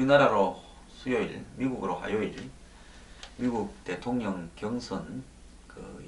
우리나라로 수요일, 미국으로 화요일 미국 대통령 경선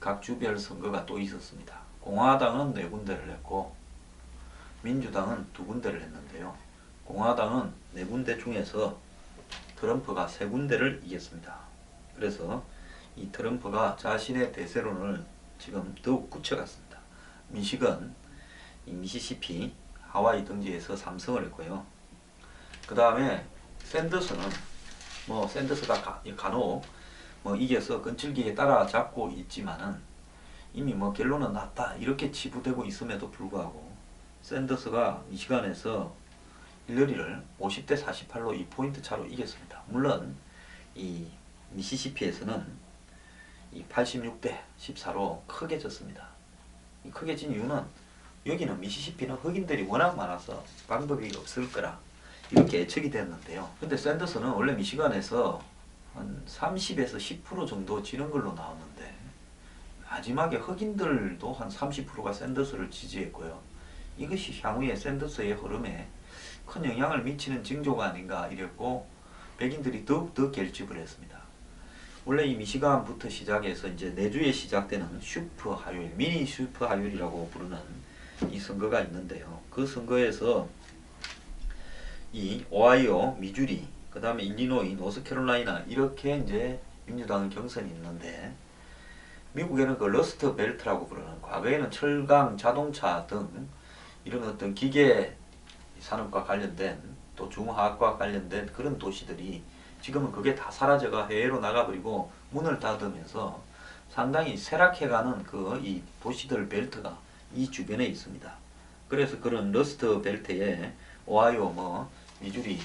각 주별 선거가 또 있었습니다. 공화당은 4군데를 했고 민주당은 2군데를 했는데요. 공화당은 4군데 중에서 트럼프가 3군데를 이겼습니다. 그래서 이 트럼프가 자신의 대세론을 지금 더욱 굳혀갔습니다. 미시건, 미시시피, 하와이 등지에서 3승을 했고요. 그 다음에 샌더스는 샌더스가 간혹 이겨서 끈질기게 따라잡고 있지만은 이미 결론은 났다 이렇게 치부되고 있음에도 불구하고 샌더스가 미시간에서 힐러리를 50대 48로 2포인트 차로 이겼습니다. 물론 이 미시시피에서는 이 86대 14로 크게 졌습니다. 크게 진 이유는 여기는 미시시피는 흑인들이 워낙 많아서 방법이 없을 거라 이렇게 예측이 됐는데요. 근데 샌더스는 원래 미시간에서 한 30에서 10% 정도 지는 걸로 나왔는데 마지막에 흑인들도 한 30%가 샌더스를 지지했고요. 이것이 향후에 샌더스의 흐름에 큰 영향을 미치는 징조가 아닌가 이랬고 백인들이 더욱더 결집을 했습니다. 원래 이 미시간부터 시작해서 이제 내주에 시작되는 슈퍼 화요일, 미니 슈퍼 화요일이라고 부르는 이 선거가 있는데요. 그 선거에서 이 오하이오, 미주리, 그 다음에 일리노이, 노스캐롤라이나 이렇게 이제 민주당 경선이 있는데 미국에는 그 러스트 벨트라고 부르는 과거에는 철강, 자동차 등 이런 어떤 기계 산업과 관련된 또 중화학과 관련된 그런 도시들이 지금은 그게 다 사라져가 해외로 나가버리고 문을 닫으면서 상당히 쇠락해가는 이 도시들 벨트가 이 주변에 있습니다. 그래서 그런 러스트 벨트에 오하이오, 미주리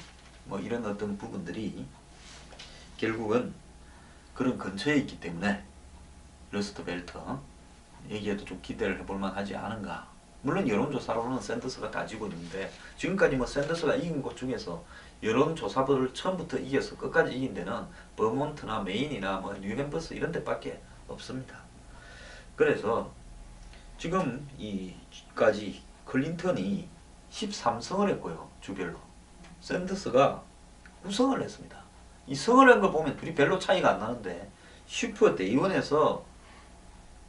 이런 어떤 부분들이 결국은 그런 근처에 있기 때문에 러스트 벨트 여기에도 좀 기대를 해볼만 하지 않은가. 물론 여론조사로는 샌더스가 가지고 있는데 지금까지 샌더스가 이긴 곳 중에서 여론조사들을 처음부터 이겨서 끝까지 이긴 데는 버몬트나 메인이나 뉴햄버스 이런 데밖에 없습니다. 그래서 지금 이까지 클린턴이 13승을 했고요. 주별로. 샌더스가 9승을 했습니다. 이 승을 한 거 보면 둘이 별로 차이가 안 나는데 슈퍼 대의원에서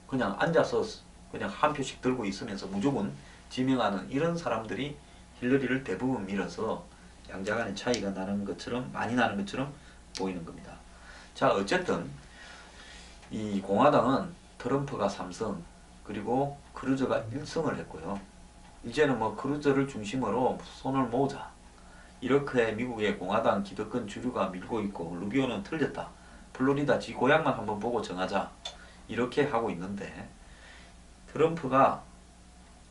그냥 앉아서 그냥 한 표씩 들고 있으면서 무조건 지명하는 이런 사람들이 힐러리를 대부분 밀어서 양자 간의 차이가 많이 나는 것처럼 보이는 겁니다. 자, 어쨌든 이 공화당은 트럼프가 3승 그리고 크루저가 1승을 했고요. 이제는 크루저를 중심으로 손을 모으자 이렇게 미국의 공화당 기득권 주류가 밀고 있고 루비오는 틀렸다. 플로리다 지 고향만 한번 보고 정하자 이렇게 하고 있는데 트럼프가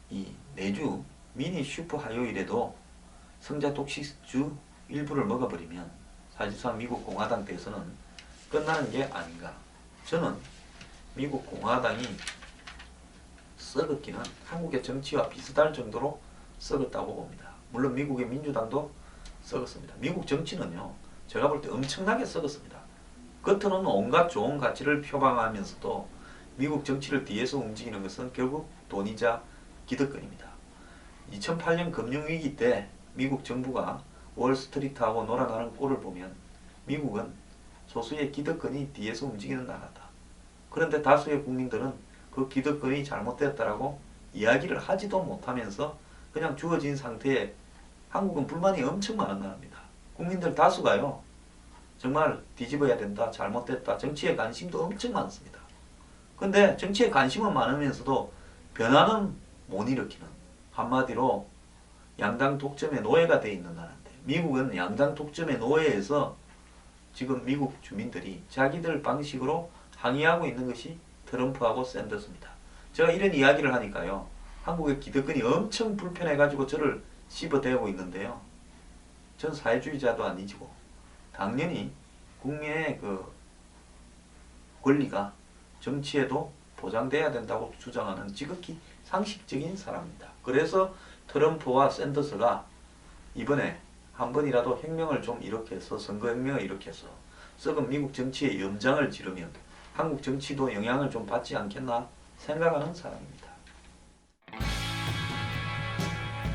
이 내주 미니 슈퍼 화요일에도 성자 독식주 일부를 먹어버리면 사실상 미국 공화당 대선은 끝나는 게 아닌가. 저는 미국 공화당이 썩었기는 한국의 정치와 비슷할 정도로 썩었다고 봅니다. 물론 미국의 민주당도 썩었습니다. 미국 정치는요, 제가 볼 때 엄청나게 썩었습니다. 겉으로는 온갖 좋은 가치를 표방하면서도 미국 정치를 뒤에서 움직이는 것은 결국 돈이자 기득권입니다. 2008년 금융위기 때 미국 정부가 월스트리트하고 놀아나는 꼴을 보면 미국은 소수의 기득권이 뒤에서 움직이는 나라다. 그런데 다수의 국민들은 그 기득권이 잘못되었다라고 이야기를 하지도 못하면서 그냥 주어진 상태에 한국은 불만이 엄청 많은 나라입니다. 국민들 다수가요. 정말 뒤집어야 된다, 잘못됐다, 정치에 관심도 엄청 많습니다. 근데 정치에 관심은 많으면서도 변화는 못 일으키는 한마디로 양당 독점의 노예가 되어 있는 나라인데 미국은 양당 독점의 노예에서 지금 미국 주민들이 자기들 방식으로 항의하고 있는 것이 트럼프하고 샌더스입니다. 제가 이런 이야기를 하니까요. 한국의 기득권이 엄청 불편해가지고 저를 씹어대고 있는데요. 전 사회주의자도 아니지고 당연히 국민의 권리가 정치에도 보장돼야 된다고 주장하는 지극히 상식적인 사람입니다. 그래서 트럼프와 샌더스가 이번에 한 번이라도 혁명을 좀 일으켜서 선거혁명을 일으켜서 썩은 미국 정치에 염장을 지르면 한국 정치도 영향을 좀 받지 않겠나 생각하는 사람입니다.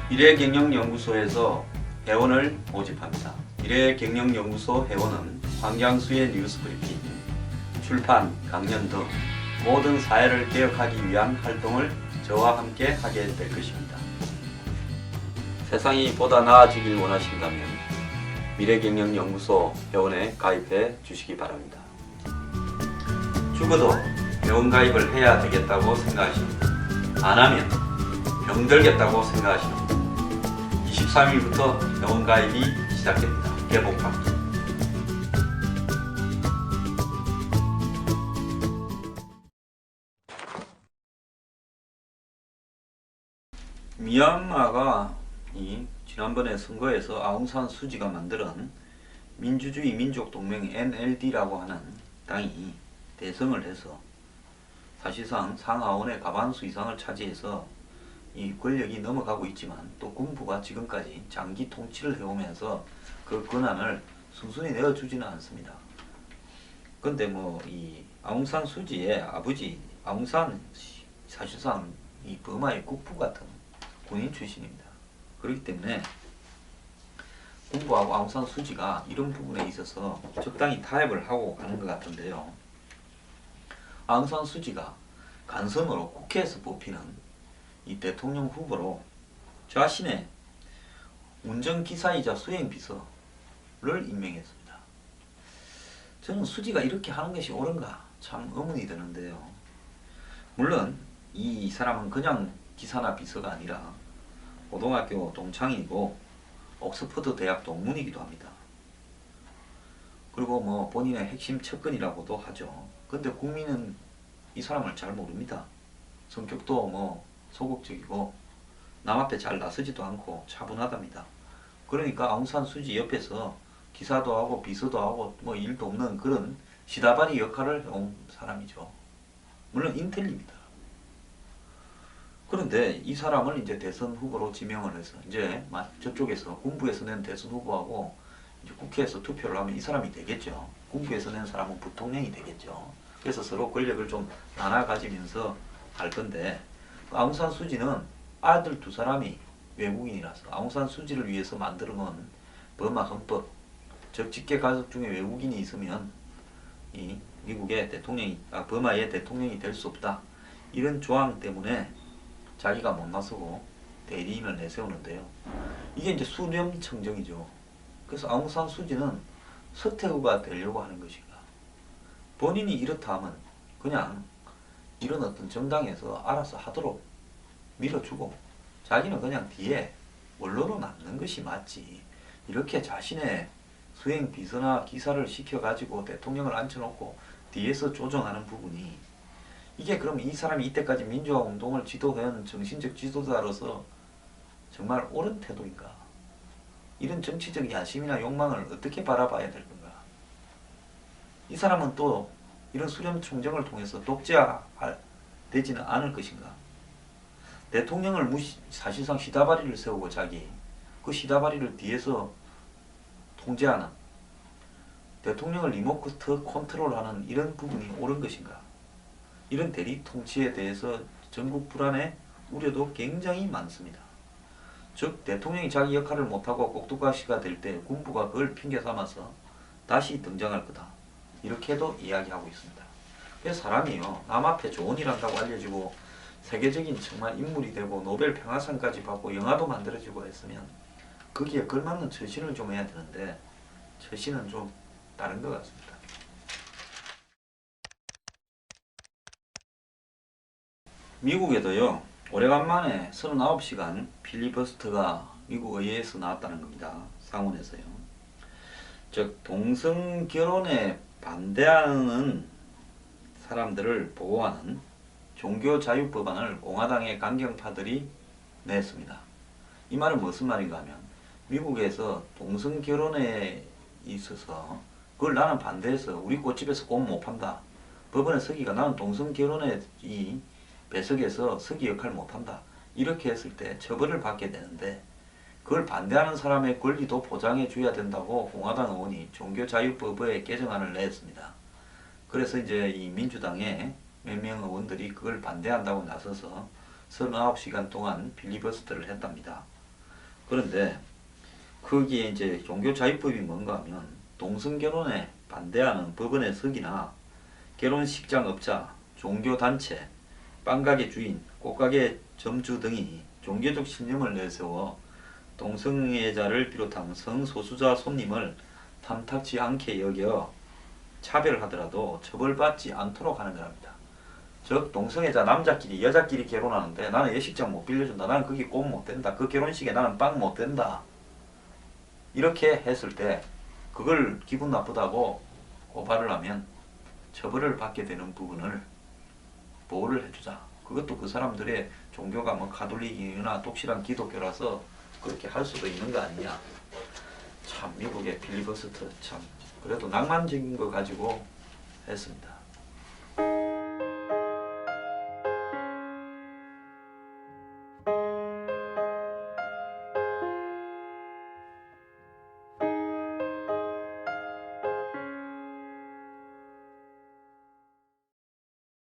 미래경영연구소에서 회원을 모집합니다. 미래경영연구소 회원은 황장수의 뉴스브리핑, 출판, 강연 등 모든 사회를 개혁하기 위한 활동을 저와 함께 하게 될 것입니다. 세상이 보다 나아지길 원하신다면 미래경영연구소 회원에 가입해 주시기 바랍니다. 죽어도 회원 가입을 해야 되겠다고 생각하십니다. 안 하면 병들겠다고 생각하십니다. 23일부터 회원 가입이 시작됩니다. 개복합니다. 미얀마가 지난번에 선거에서 아웅산 수지가 만드는 민주주의 민족동맹 NLD라고 하는 당이 대승을 해서 사실상 상하원의 과반수 이상을 차지해서 이 권력이 넘어가고 있지만 또 군부가 지금까지 장기 통치를 해오면서 그 권한을 순순히 내어주지는 않습니다. 근데 이 아웅산 수지의 아버지 아웅산 사실상 이 버마의 국부 같은 군인 출신입니다. 그렇기 때문에 군부하고 아웅산 수지가 이런 부분에 있어서 적당히 타협을 하고 가는 것 같은데요. 아웅산 수지가 간선으로 국회에서 뽑히는 이 대통령 후보로 자신의 운전기사이자 수행비서를 임명했습니다. 저는 수지가 이렇게 하는 것이 옳은가 참 의문이 드는데요. 물론 이 사람은 그냥 기사나 비서가 아니라 고등학교 동창이고 옥스퍼드 대학 동문이기도 합니다. 그리고 본인의 핵심 측근이라고도 하죠. 근데 국민은 이 사람을 잘 모릅니다. 성격도 소극적이고 남 앞에 잘 나서지도 않고 차분하답니다. 그러니까 아웅산 수지 옆에서 기사도 하고 비서도 하고 일도 없는 그런 시다바리 역할을 해온 사람이죠. 물론 인텔리입니다. 그런데 이 사람을 이제 대선 후보로 지명을 해서 이제 저쪽에서 군부에서 낸 대선 후보하고 이제 국회에서 투표를 하면 이 사람이 되겠죠. 군부에서 낸 사람은 부통령이 되겠죠. 그래서 서로 권력을 좀 나눠 가지면서 할 건데 아웅산 수지는 아들 두 사람이 외국인이라서 아웅산 수지를 위해서 만들어 놓은 버마 헌법, 즉 직계 가족 중에 외국인이 있으면 이 미국의 버마의 대통령이 될 수 없다. 이런 조항 때문에 자기가 못 나서고 대리인을 내세우는데요. 이게 이제 수렴청정이죠. 그래서 아웅산 수지는 서태후가 되려고 하는 것인가. 본인이 이렇다 하면 그냥 이런 어떤 정당에서 알아서 하도록 밀어주고 자기는 그냥 뒤에 원로로 남는 것이 맞지. 이렇게 자신의 수행 비서나 기사를 시켜가지고 대통령을 앉혀놓고 뒤에서 조정하는 부분이 이게 그럼 이 사람이 이때까지 민주화 운동을 지도한 정신적 지도자로서 정말 옳은 태도인가? 이런 정치적 야심이나 욕망을 어떻게 바라봐야 될 건가? 이 사람은 또 이런 수렴 총정을 통해서 독재되지는 않을 것인가? 대통령을 사실상 시다바리를 세우고 그 시다바리를 뒤에서 통제하는 대통령을 리모트 컨트롤하는 이런 부분이 옳은 것인가? 이런 대리 통치에 대해서 전국 불안의 우려도 굉장히 많습니다. 즉 대통령이 자기 역할을 못하고 꼭두가시가 될 때 군부가 그걸 핑계 삼아서 다시 등장할 거다. 이렇게도 이야기하고 있습니다. 그래서 사람이요 남 앞에 좋은 일 한다고 알려지고 세계적인 정말 인물이 되고 노벨 평화상까지 받고 영화도 만들어지고 했으면 거기에 걸맞는 처신을 좀 해야 되는데 처신은 좀 다른 것 같습니다. 미국에도요 오래간만에 39시간 필리버스터가 미국 의회에서 나왔다는 겁니다. 상원에서요. 즉 동성 결혼에 반대하는 사람들을 보호하는 종교자유법안을 공화당의 강경파들이 냈습니다. 이 말은 무슨 말인가 하면 미국에서 동성 결혼에 있어서 그걸 나는 반대해서 우리 꽃집에서 꽃 못 판다. 법원에 서기가 나는 동성 결혼에 이 배석에서 서기 역할 못한다. 이렇게 했을 때 처벌을 받게 되는데 그걸 반대하는 사람의 권리도 보장해 줘야 된다고 공화당 의원이 종교자유법에 개정안을 냈습니다. 그래서 이제 이 민주당의 몇 명 의원들이 그걸 반대한다고 나서서 39시간 동안 필리버스터를 했답니다. 그런데 거기에 이제 종교 자유법이 뭔가 하면 동성결혼에 반대하는 법원의 석이나 결혼식장 업자, 종교단체, 빵가게 주인, 꽃가게 점주 등이 종교적 신념을 내세워 동성애자를 비롯한 성소수자 손님을 탐탁지 않게 여겨 차별하더라도 처벌받지 않도록 하는 거랍니다. 즉 동성애자 남자끼리 여자끼리 결혼하는데 나는 예식장 못 빌려준다. 나는 거기 꽃 못 된다. 그 결혼식에 나는 빵 못 된다. 이렇게 했을 때 그걸 기분 나쁘다고 고발을 하면 처벌을 받게 되는 부분을 보호를 해주자. 그것도 그 사람들의 종교가 뭐 가톨릭이나 독실한 기독교라서 그렇게 할 수도 있는 거 아니냐. 참 미국의 필리버스터 참 그래도 낭만적인 거 가지고 했습니다.